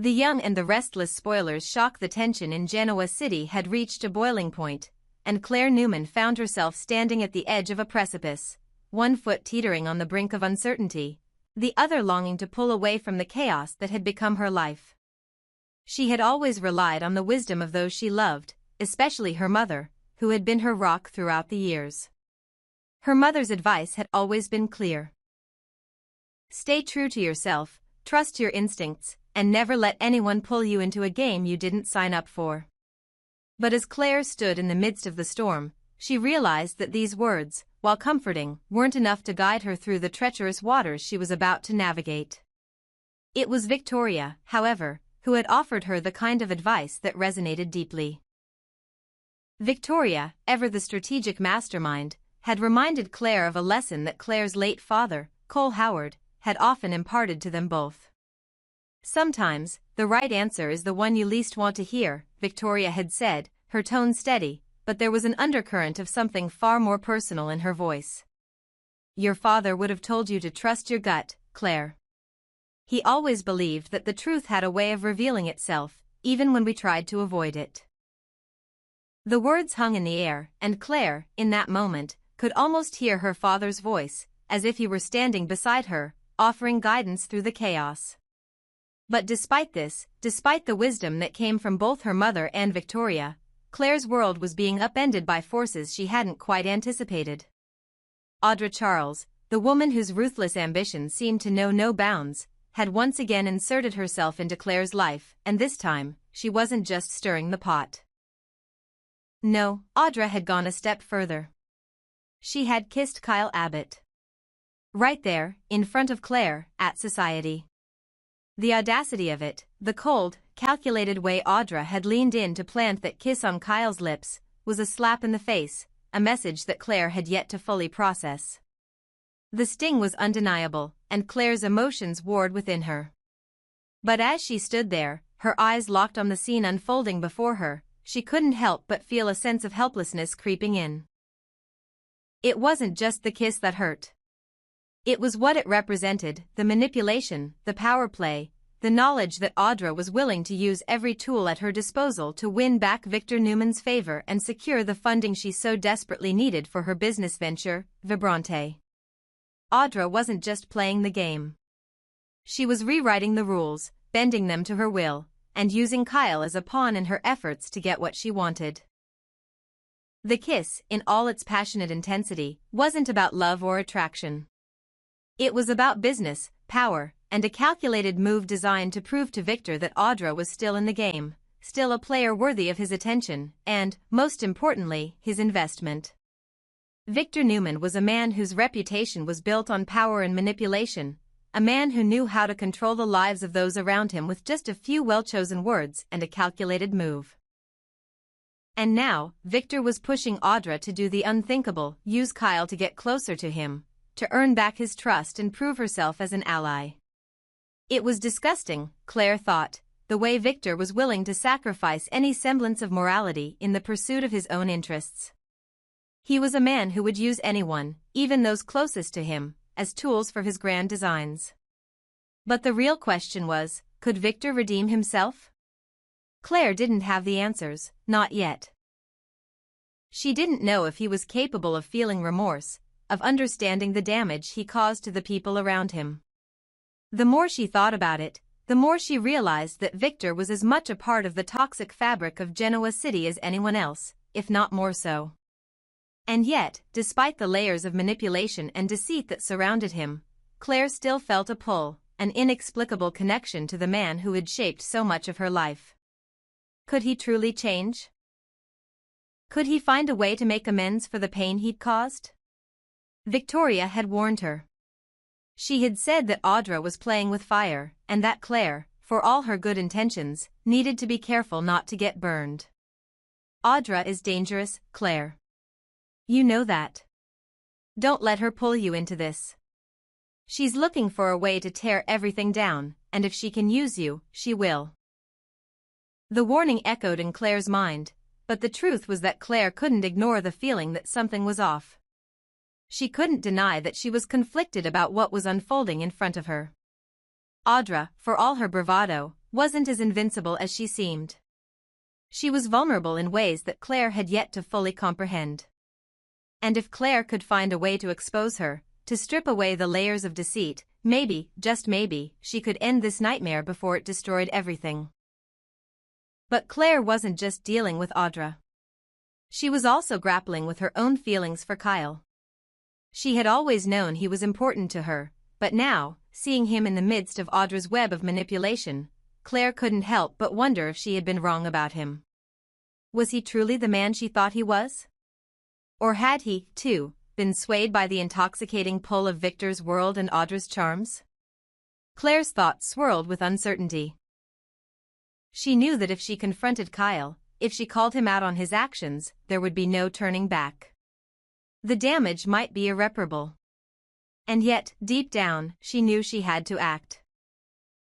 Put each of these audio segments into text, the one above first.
The young and the restless spoilers shock. The tension in Genoa City had reached a boiling point, and Claire Newman found herself standing at the edge of a precipice, one foot teetering on the brink of uncertainty, the other longing to pull away from the chaos that had become her life. She had always relied on the wisdom of those she loved, especially her mother, who had been her rock throughout the years. Her mother's advice had always been clear. Stay true to yourself, trust your instincts, and never let anyone pull you into a game you didn't sign up for. But as Claire stood in the midst of the storm, she realized that these words, while comforting, weren't enough to guide her through the treacherous waters she was about to navigate. It was Victoria, however, who had offered her the kind of advice that resonated deeply. Victoria, ever the strategic mastermind, had reminded Claire of a lesson that Claire's late father, Cole Howard, had often imparted to them both. Sometimes, the right answer is the one you least want to hear, Victoria had said, her tone steady, but there was an undercurrent of something far more personal in her voice. Your father would have told you to trust your gut, Claire. He always believed that the truth had a way of revealing itself, even when we tried to avoid it. The words hung in the air, and Claire, in that moment, could almost hear her father's voice, as if he were standing beside her, offering guidance through the chaos. But despite this, despite the wisdom that came from both her mother and Victoria, Claire's world was being upended by forces she hadn't quite anticipated. Audra Charles, the woman whose ruthless ambition seemed to know no bounds, had once again inserted herself into Claire's life, and this time, she wasn't just stirring the pot. No, Audra had gone a step further. She had kissed Kyle Abbott. Right there, in front of Claire, at society. The audacity of it, the cold, calculated way Audra had leaned in to plant that kiss on Kyle's lips, was a slap in the face, a message that Claire had yet to fully process. The sting was undeniable, and Claire's emotions warred within her. But as she stood there, her eyes locked on the scene unfolding before her, she couldn't help but feel a sense of helplessness creeping in. It wasn't just the kiss that hurt. It was what it represented, the manipulation, the power play, the knowledge that Audra was willing to use every tool at her disposal to win back Victor Newman's favor and secure the funding she so desperately needed for her business venture, Vibrante. Audra wasn't just playing the game. She was rewriting the rules, bending them to her will, and using Kyle as a pawn in her efforts to get what she wanted. The kiss, in all its passionate intensity, wasn't about love or attraction. It was about business, power, and a calculated move designed to prove to Victor that Audra was still in the game, still a player worthy of his attention, and, most importantly, his investment. Victor Newman was a man whose reputation was built on power and manipulation, a man who knew how to control the lives of those around him with just a few well-chosen words and a calculated move. And now, Victor was pushing Audra to do the unthinkable, use Kyle to get closer to him, to earn back his trust and prove herself as an ally. It was disgusting, Claire thought, the way Victor was willing to sacrifice any semblance of morality in the pursuit of his own interests. He was a man who would use anyone, even those closest to him, as tools for his grand designs. But the real question was, could Victor redeem himself? Claire didn't have the answers, not yet. She didn't know if he was capable of feeling remorse, of understanding the damage he caused to the people around him. The more she thought about it, the more she realized that Victor was as much a part of the toxic fabric of Genoa City as anyone else, if not more so. And yet, despite the layers of manipulation and deceit that surrounded him, Claire still felt a pull, an inexplicable connection to the man who had shaped so much of her life. Could he truly change? Could he find a way to make amends for the pain he'd caused? Victoria had warned her. She had said that Audra was playing with fire, and that Claire, for all her good intentions, needed to be careful not to get burned. Audra is dangerous, Claire. You know that. Don't let her pull you into this. She's looking for a way to tear everything down, and if she can use you, she will. The warning echoed in Claire's mind, but the truth was that Claire couldn't ignore the feeling that something was off. She couldn't deny that she was conflicted about what was unfolding in front of her. Audra, for all her bravado, wasn't as invincible as she seemed. She was vulnerable in ways that Claire had yet to fully comprehend. And if Claire could find a way to expose her, to strip away the layers of deceit, maybe, just maybe, she could end this nightmare before it destroyed everything. But Claire wasn't just dealing with Audra. She was also grappling with her own feelings for Kyle. She had always known he was important to her, but now, seeing him in the midst of Audra's web of manipulation, Claire couldn't help but wonder if she had been wrong about him. Was he truly the man she thought he was? Or had he, too, been swayed by the intoxicating pull of Victor's world and Audra's charms? Claire's thoughts swirled with uncertainty. She knew that if she confronted Kyle, if she called him out on his actions, there would be no turning back. The damage might be irreparable. And yet, deep down, she knew she had to act.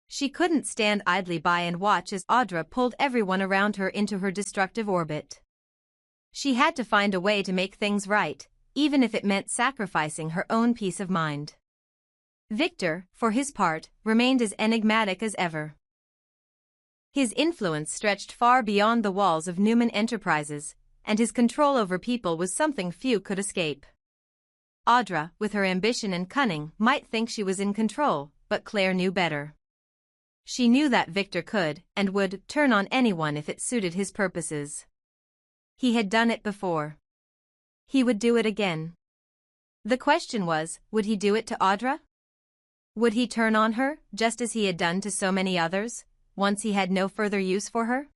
She couldn't stand idly by and watch as Audra pulled everyone around her into her destructive orbit. She had to find a way to make things right, even if it meant sacrificing her own peace of mind. Victor, for his part, remained as enigmatic as ever. His influence stretched far beyond the walls of Newman Enterprises, and his control over people was something few could escape. Audra, with her ambition and cunning, might think she was in control, but Claire knew better. She knew that Victor could, and would, turn on anyone if it suited his purposes. He had done it before. He would do it again. The question was, would he do it to Audra? Would he turn on her, just as he had done to so many others, once he had no further use for her?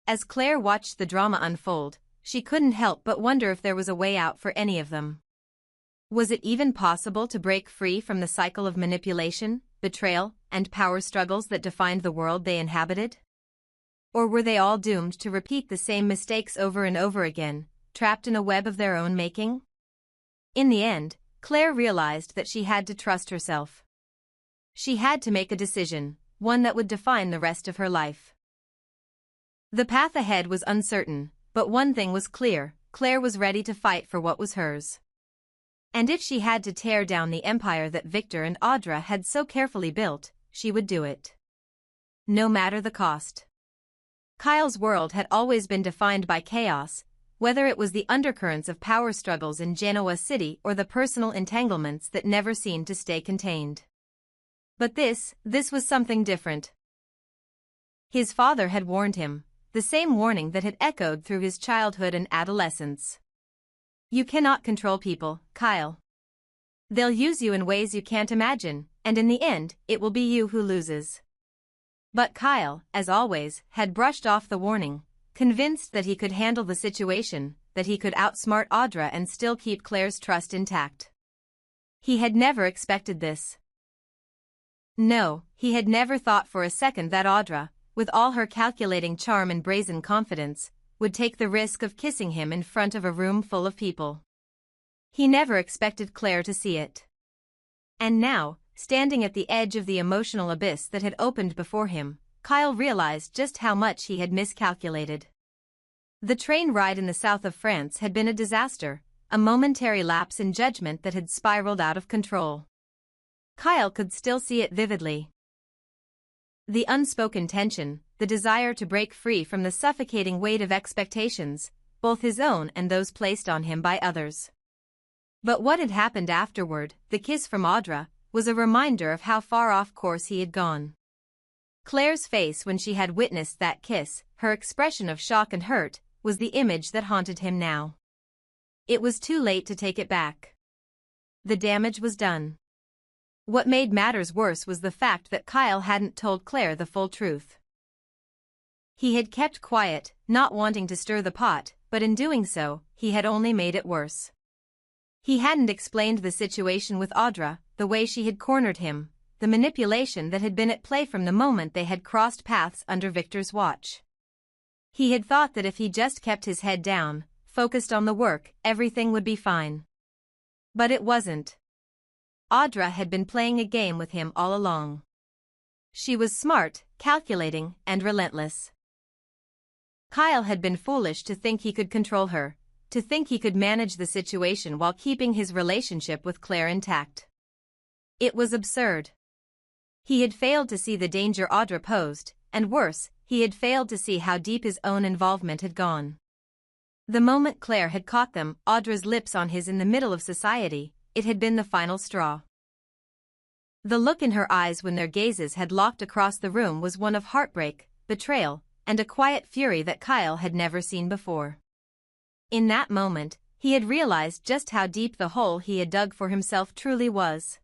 As Claire watched the drama unfold, she couldn't help but wonder if there was a way out for any of them. Was it even possible to break free from the cycle of manipulation, betrayal, and power struggles that defined the world they inhabited? Or were they all doomed to repeat the same mistakes over and over again, trapped in a web of their own making? In the end, Claire realized that she had to trust herself. She had to make a decision, one that would define the rest of her life. The path ahead was uncertain, but one thing was clear: Claire was ready to fight for what was hers. And if she had to tear down the empire that Victor and Audra had so carefully built, she would do it. No matter the cost. Kyle's world had always been defined by chaos, whether it was the undercurrents of power struggles in Genoa City or the personal entanglements that never seemed to stay contained. But this was something different. His father had warned him, the same warning that had echoed through his childhood and adolescence. You cannot control people, Kyle. They'll use you in ways you can't imagine, and in the end, it will be you who loses. But Kyle, as always, had brushed off the warning, convinced that he could handle the situation, that he could outsmart Audra and still keep Claire's trust intact. He had never expected this. No, he had never thought for a second that Audra, with all her calculating charm and brazen confidence, would take the risk of kissing him in front of a room full of people. He never expected Claire to see it. And now, standing at the edge of the emotional abyss that had opened before him, Kyle realized just how much he had miscalculated. The train ride in the south of France had been a disaster, a momentary lapse in judgment that had spiraled out of control. Kyle could still see it vividly. The unspoken tension, the desire to break free from the suffocating weight of expectations, both his own and those placed on him by others. But what had happened afterward, the kiss from Audra, was a reminder of how far off course he had gone. Claire's face when she had witnessed that kiss, her expression of shock and hurt, was the image that haunted him now. It was too late to take it back. The damage was done. What made matters worse was the fact that Kyle hadn't told Claire the full truth. He had kept quiet, not wanting to stir the pot, but in doing so, he had only made it worse. He hadn't explained the situation with Audra, the way she had cornered him, the manipulation that had been at play from the moment they had crossed paths under Victor's watch. He had thought that if he just kept his head down, focused on the work, everything would be fine. But it wasn't. Audra had been playing a game with him all along. She was smart, calculating, and relentless. Kyle had been foolish to think he could control her, to think he could manage the situation while keeping his relationship with Claire intact. It was absurd. He had failed to see the danger Audra posed, and worse, he had failed to see how deep his own involvement had gone. The moment Claire had caught them, Audra's lips on his in the middle of society, it had been the final straw. The look in her eyes when their gazes had locked across the room was one of heartbreak, betrayal, and a quiet fury that Kyle had never seen before. In that moment, he had realized just how deep the hole he had dug for himself truly was.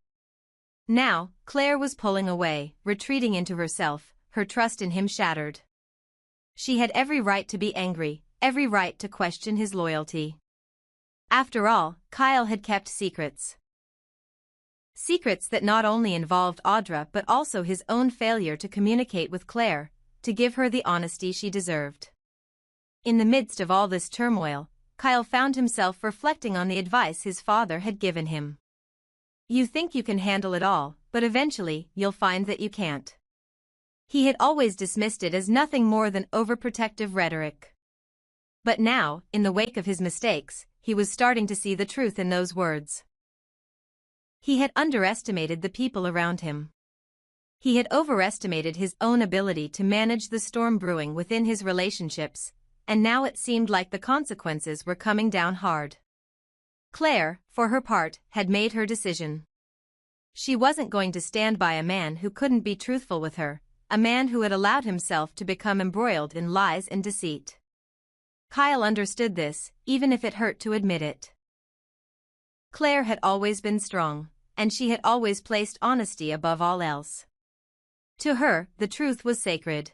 Now, Claire was pulling away, retreating into herself, her trust in him shattered. She had every right to be angry, every right to question his loyalty. After all, Kyle had kept secrets. Secrets that not only involved Audra but also his own failure to communicate with Claire, to give her the honesty she deserved. In the midst of all this turmoil, Kyle found himself reflecting on the advice his father had given him. You think you can handle it all, but eventually you'll find that you can't. He had always dismissed it as nothing more than overprotective rhetoric. But now, in the wake of his mistakes, he was starting to see the truth in those words. He had underestimated the people around him. He had overestimated his own ability to manage the storm brewing within his relationships, and now it seemed like the consequences were coming down hard. Claire, for her part, had made her decision. She wasn't going to stand by a man who couldn't be truthful with her, a man who had allowed himself to become embroiled in lies and deceit. Kyle understood this, even if it hurt to admit it. Claire had always been strong, and she had always placed honesty above all else. To her, the truth was sacred.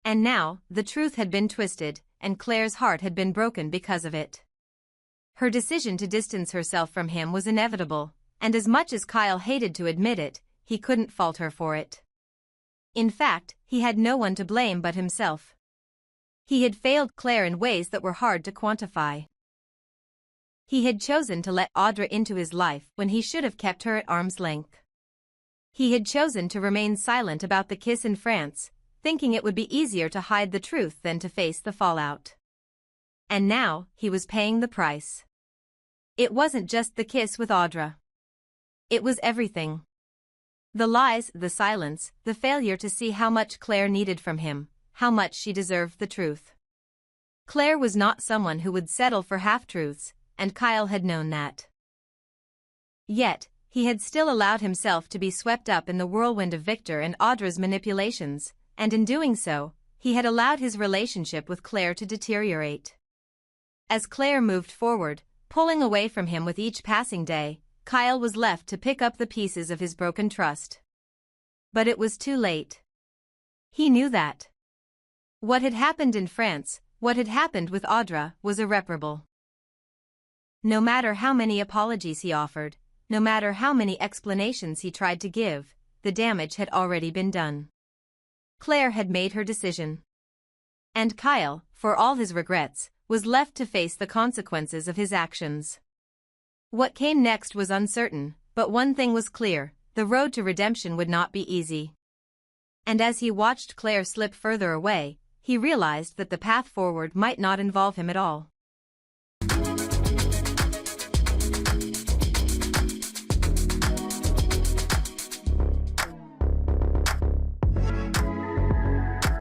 And now, the truth had been twisted, and Claire's heart had been broken because of it. Her decision to distance herself from him was inevitable, and as much as Kyle hated to admit it, he couldn't fault her for it. In fact, he had no one to blame but himself. He had failed Claire in ways that were hard to quantify. He had chosen to let Audra into his life when he should have kept her at arm's length. He had chosen to remain silent about the kiss in France, thinking it would be easier to hide the truth than to face the fallout. And now, he was paying the price. It wasn't just the kiss with Audra. It was everything. The lies, the silence, the failure to see how much Claire needed from him, how much she deserved the truth. Claire was not someone who would settle for half-truths, and Kyle had known that. Yet, he had still allowed himself to be swept up in the whirlwind of Victor and Audra's manipulations, and in doing so, he had allowed his relationship with Claire to deteriorate. As Claire moved forward, pulling away from him with each passing day, Kyle was left to pick up the pieces of his broken trust. But it was too late. He knew that. What had happened in France, what had happened with Audra, was irreparable. No matter how many apologies he offered, no matter how many explanations he tried to give, the damage had already been done. Claire had made her decision. And Kyle, for all his regrets, was left to face the consequences of his actions. What came next was uncertain, but one thing was clear, the road to redemption would not be easy. And as he watched Claire slip further away, he realized that the path forward might not involve him at all.